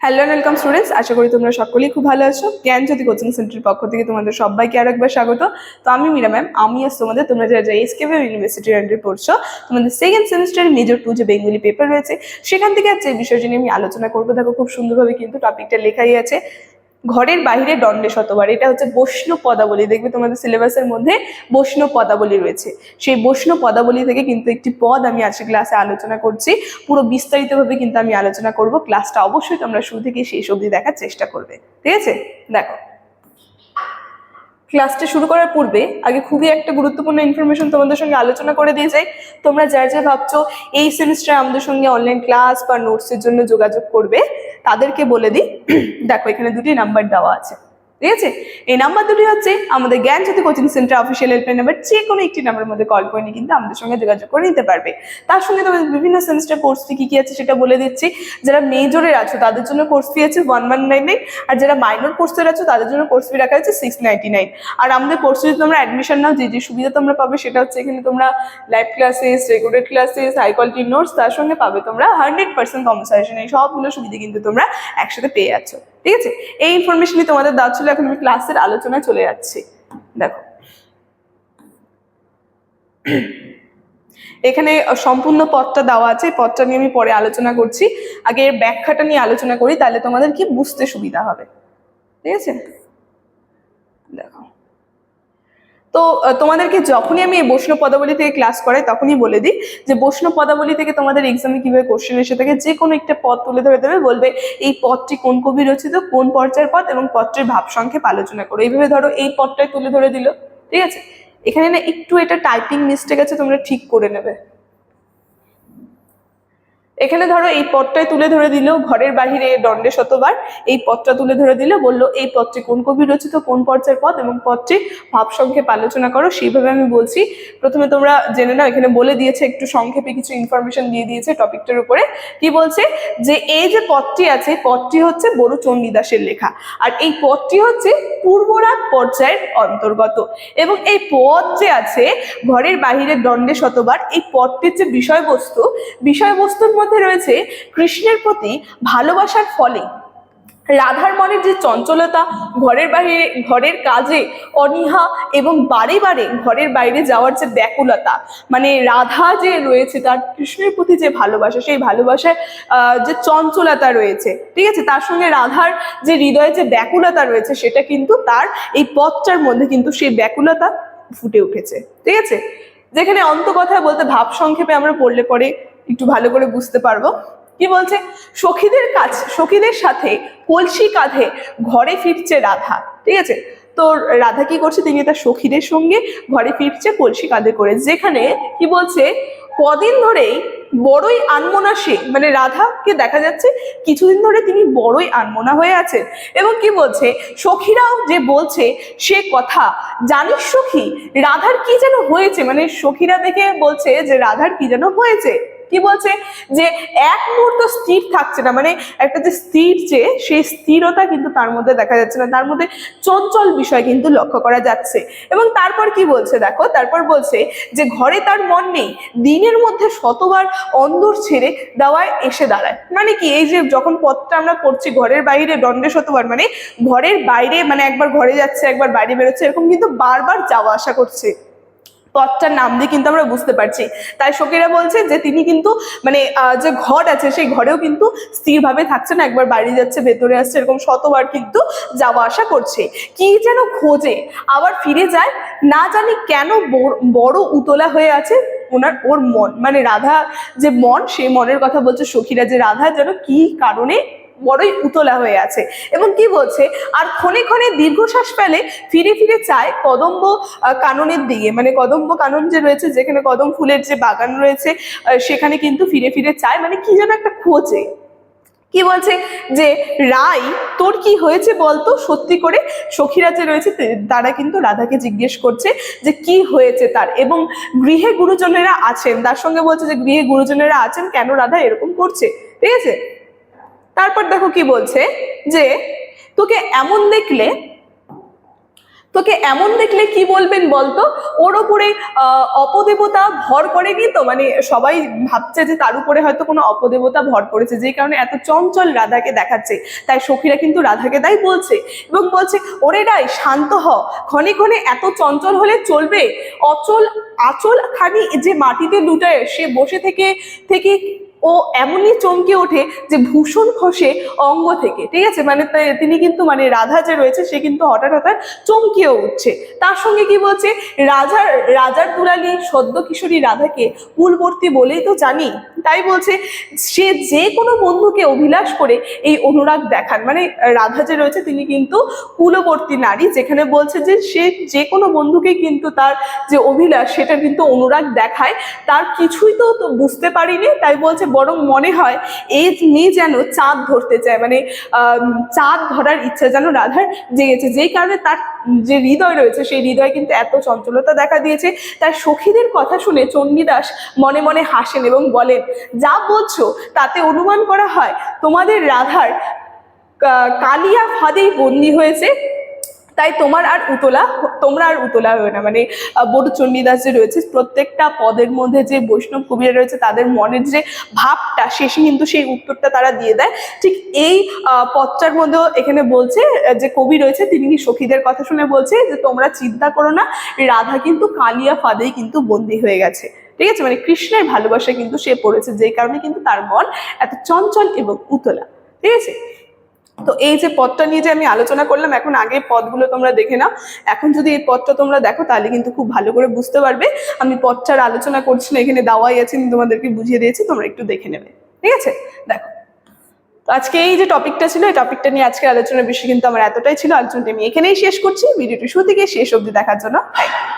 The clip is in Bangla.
হ্যালো এন্ড ওয়েলকাম স্টুডেন্টস, আশা করি তোমরা সকলেই খুব ভালো আছো। জ্ঞানজ্যোতি কোচিং সেন্টারের পক্ষ থেকে তোমাদের সবাইকে আরেকবার স্বাগত। তো আমি মীরা ম্যাম, আমি আজ তোমাদের তোমরা যারা এসকেভি ইউনিভার্সিটির আন্ডারে পড়ছো, তোমাদের সেকেন্ড সেমিস্টারের মেজর 2 যে বেঙ্গলি পেপার রয়েছে সেখান থেকে আজ এই বিষয়টি নিয়ে আমি আলোচনা করবো। দেখো খুব সুন্দরভাবে কিন্তু টপিকটা লেখাই আছে, ঘরের বাহিরে দণ্ডে শতবার। এটা হচ্ছে বৈষ্ণব পদাবলী। দেখবে তোমাদের সিলেবাসের মধ্যে বৈষ্ণব পদাবলী রয়েছে। সেই বৈষ্ণব পদাবলী থেকে কিন্তু একটি পদ আমি আজকে ক্লাসে আলোচনা করছি। পুরো বিস্তারিতভাবে কিন্তু আমি আলোচনা করব। ক্লাসটা অবশ্যই তোমরা শুরু থেকে শেষ অবধি দেখার চেষ্টা করবে, ঠিক আছে? দেখো, ক্লাসটা শুরু করার পূর্বে আগে খুবই একটা গুরুত্বপূর্ণ ইনফরমেশন তোমাদের সঙ্গে আলোচনা করে দিয়ে যাই। তোমরা যা ভাবছো এই সেমিস্টারে আমাদের সঙ্গে অনলাইন ক্লাস বা নোটসের জন্য যোগাযোগ করবে, তাদেরকে বলে দিই। দেখো, এখানে দুটি নাম্বার দেওয়া আছে, ঠিক আছে? এই নাম্বার দুটি হচ্ছে আমাদের Gyanjyoti coaching centre official helpline number. যে কোনো একটি নাম্বারের মধ্যে কল করে নিয়ে কিন্তু আমাদের সঙ্গে যোগাযোগ করে নিতে পারবে। তার সঙ্গে তোমাদের বিভিন্ন সেমিস্টার কোর্স ফি কি আছে সেটা বলে দিচ্ছি। যারা মেজরের আছো তাদের জন্য কোর্স ফি আছে 1199, আর যারা মাইনর কোর্সের আছো তাদের জন্য কোর্স ফি রাখা আছে 699। আর আমাদের কোর্সে যদি তোমরা অ্যাডমিশন নাও, যে সুবিধা তোমরা পাবে সেটা হচ্ছে এখানে তোমরা live classes, recorded classes, high quality notes, তার সঙ্গে পাবে তোমরা 100% কম্পেনসেশন। এই সবগুলো সুবিধা কিন্তু তোমরা একসাথে পেয়ে যাচ্ছ, ঠিক আছে? এই ইনফরমেশনই তোমাদের দেওয়া ছিল। এখন আমি ক্লাসের আলোচনায় চলে যাচ্ছি। দেখো, এখানে সম্পূর্ণ পদটা দেওয়া আছে। পদটা নিয়ে আমি পরে আলোচনা করছি। আগে এর ব্যাখ্যাটা নিয়ে আলোচনা করি, তাহলে তোমাদের কি বুঝতে সুবিধা হবে, ঠিক আছে? দেখো, তো তোমাদেরকে যখনই আমি এই বৈষ্ণব পদাবলী থেকে ক্লাস করাই তখনই বলে দিই যে বৈষ্ণব পদাবলী থেকে তোমাদের এক্সামে কিভাবে কোশ্চেন এসে থাকে। যে কোনো একটা পদ তুলে ধরে দেবে, বলবে এই পদটি কোন কবি রচিত, কোন পর্যায়ের পদ এবং পদটির ভাব সংক্ষেপ আলোচনা করো। এইভাবে ধরো এই পদটাই তুলে ধরে দিল, ঠিক আছে? এখানে না একটু এটা টাইপিং মিস্টেক আছে, তোমরা ঠিক করে নেবে। এখানে ধরো এই পদটাই তুলে ধরে দিল, ঘরের বাহিরে দণ্ডে শতবার। এই পদটা তুলে ধরে দিল, বললো এই পদটি কোন কবি রচিত, কোন পর্যায়ের পদ এবং পদটি ভাব সংক্ষেপ আলোচনা করো। সেইভাবে আমি বলছি। প্রথমে তোমরা জেনে নাও, এখানে বলে দিয়েছে একটু সংক্ষেপে কিছু ইনফরমেশন দিয়ে দিয়েছে টপিকটার উপরে। কি বলছে যে এই যে পদটি আছে, পদটি হচ্ছে বড় চণ্ডীদাসের লেখা, আর এই পদটি হচ্ছে পূর্বরাগ পর্যায়ের অন্তর্গত। এবং এই পদ যে আছে ঘরের বাহিরে দণ্ডে শতবার, এই পদটির যে বিষয়বস্তুর মধ্যে রয়েছে কৃষ্ণের প্রতি ভালোবাসার ফলে রাধার মনের যে চঞ্চলতা, ঘরের কাজে অনীহা এবং বারে বারে ঘরের বাইরে যাওয়ার যে ব্যাকুলতা, মানে রাধা যে রয়েছে তার কৃষ্ণের প্রতি যে ভালোবাসা, সেই ভালোবাসার যে চঞ্চলতা রয়েছে, ঠিক আছে, তার সঙ্গে রাধার যে হৃদয়ে যে ব্যাকুলতা রয়েছে, সেটা কিন্তু তার এই পদটার মধ্যে কিন্তু সেই ব্যাকুলতা ফুটে উঠেছে, ঠিক আছে? যেখানে অন্তকথায় বলতে ভাব সংক্ষেপে আমরা পড়লে পরে একটু ভালো করে বুঝতে পারবো। কি বলছে, সখীদের সাথে কলসি কাঁধে ঘরে ফিরছে রাধা, ঠিক আছে? তো রাধা কি করছে, তিনি তার সখীদের সঙ্গে ঘরে ফিরছে কলসি কাঁধে করে। যেখানে কি বলছে, কদিন ধরেই বড়ই আনমনা সে, মানে রাধাকে দেখা যাচ্ছে কিছুদিন ধরে তিনি বড়ই আনমনা হয়ে আছেন। এবং কি বলছে, সখীরাও যে বলছে সে কথা, জানিস সখী রাধার কি যেন হয়েছে, মানে সখীরা দেখে বলছে যে রাধার কি যেন হয়েছে। কি বলছে যে এক মুহূর্ত স্থির থাকছে না, মানে একটা যে স্থির, যে সেই স্থিরতা কিন্তু তার মধ্যে দেখা যাচ্ছে না, তার মধ্যে চঞ্চল বিষয় কিন্তু লক্ষ্য করা যাচ্ছে। এবং তারপর কি বলছে, দেখো, তারপর বলছে যে ঘরে তার মন নেই, দিনের মধ্যে শতবার অন্দর ছেড়ে দেওয়ায় এসে দাঁড়ায়। মানে কি, এই যে যখন পথটা আমরা পড়ছি ঘরের বাইরে দণ্ডে শতবার, মানে ঘরের বাইরে, মানে একবার ঘরে যাচ্ছে একবার বাইরে বেরোচ্ছে, এরকম কিন্তু বারবার যাওয়া আসা করছে। পথটার নাম দিয়ে কিন্তু আমরা বুঝতে পারছি। তাই সখীরা বলছে যে তিনি কিন্তু মানে যে ঘর আছে সেই ঘরেও কিন্তু স্থিরভাবে থাকছে না, একবার বাইরে যাচ্ছে ভেতরে আসছে, এরকম শতবার কিন্তু যাওয়া আসা করছে। কি যেন খোঁজে, আবার ফিরে যায়, না জানি কেন বড় উতলা হয়ে আছে ওর মন, মানে রাধা যে মন, সেই মনের কথা বলছে সখীরা, যে রাধা যেন কি কারণে বড়ই উতলা হয়ে আছে। এবং কি বলছে, আর ক্ষণে ক্ষণে দীর্ঘশ্বাস ফেলে ফিরে ফিরে চায় কদম্ব কাননের দিকে, মানে কদম্ব কানন যে রয়েছে, যেখানে কদম ফুলের যে বাগান রয়েছে সেখানে কিন্তু ফিরে ফিরে চায়, মানে কি যেন একটা খোঁজে। কি বলছে যে রাই তোর কি হয়েছে বলতো সত্যি করে। সখীরা যে রয়েছে তারা কিন্তু রাধাকে জিজ্ঞেস করছে যে কি হয়েছে তার, এবং গৃহে গুরুজনেরা আছেন, তার সঙ্গে বলছে যে গৃহে গুরুজনেরা আছেন, কেন রাধা এরকম করছে, ঠিক আছে? তারপর দেখো কি বলছে, যে তোকে এমন দেখলে তোকে এমন দেখলে কি বলবেন বলতো? ওর ওপরে অপদেবতা ভর করেনি তো? মানে সবাই ভাবছে যে তার উপরে হয়তো কোনো অপদেবতা ভর করেছে, যে কারণে এত চঞ্চল রাধাকে দেখাচ্ছে। তাই সখীরা কিন্তু রাধাকে তাই বলছে এবং বলছে, ওরে রাই শান্ত হ, ক্ষণে ক্ষণে এত চঞ্চল হলে চলবে? অচল আচল খানি যে মাটিতে লুটায় সে বসে থেকে থেকে ও এমনই চমকে ওঠে যে ভূষণ খসে অঙ্গ থেকে। ঠিক আছে, মানে তিনি কিন্তু মানে রাধা যে রয়েছে সে কিন্তু হঠাৎ হঠাৎ চমকেও উঠছে। তার সঙ্গে কি বলছে, রাজার দুলালি সদ্য কিশোরী রাধাকে কুলবর্তী বলেই তো জানি। তাই বলছে সে যে কোনো বন্ধুকে অভিলাষ করে এই অনুরাগ দেখান। মানে রাধা যে রয়েছে তিনি কিন্তু কুলবর্তী নারী, যেখানে বলছে যে সে যে কোনো বন্ধুকে কিন্তু তার যে অভিলাষ সেটা কিন্তু অনুরাগ দেখায়। তার কিছুই তো বুঝতে পারিনি, তাই বলছে বরং মনে হয় এই মেয়ে যেন চাঁদ ধরতে চায়, মানে চাঁদ ধরার ইচ্ছা যেন রাধার জেগেছে, যেই কারণে তার যে হৃদয় রয়েছে সেই হৃদয় কিন্তু এত চঞ্চলতা দেখা দিয়েছে। তার সখীদের কথা শুনে চণ্ডীদাস মনে মনে হাসেন এবং বলেন, যা বলছো তাতে অনুমান করা হয় তোমাদের রাধার কালিয়া ফাঁদেই বন্দী হয়েছে, তাই তোমরা আর উতলা হয় না। মানে বড় চণ্ডীদাস যে রয়েছে প্রত্যেকটা পদের মধ্যে যে বৈষ্ণব কবিরা রয়েছে তাদের মনের যে ভাবটা শেষে কিন্তু সেই উত্তরটা তারা দিয়ে দেয়। ঠিক এই পদটার মধ্যেও এখানে বলছে যে কবি রয়েছে তিনি কি সখীদের কথা শুনে বলছে যে তোমরা চিন্তা করো না, রাধা কিন্তু কালিয়া ফাঁদেই কিন্তু বন্দী হয়ে গেছে। ঠিক আছে, মানে কৃষ্ণের ভালোবাসা কিন্তু সে পড়েছে, যেই কারণে কিন্তু তার মন এত চঞ্চল এবং উতলা। ঠিক আছে, তো এই যে পদটা নিয়ে যে আমি আলোচনা করলাম, এখন আগে পদগুলো তোমরা দেখে নাও। এখন যদি এই পদটা তোমরা দেখো তাহলে কিন্তু খুব ভালো করে বুঝতে পারবে। আমি পদটার আলোচনা করছি না, এখানে দেওয়াই আছে, আমি তোমাদেরকে বুঝিয়ে দিয়েছি, তোমরা একটু দেখে নেবে। ঠিক আছে, দেখো। তো আজকে এই যে টপিকটা ছিল, এই টপিকটা নিয়ে আজকে আলোচনার বিষয় কিন্তু আমার এতটাই ছিল। আলোচনাটা আমি এখানেই শেষ করছি। ভিডিওটি শুরু থেকে শেষ অবধি দেখার জন্য থ্যাংক ইউ।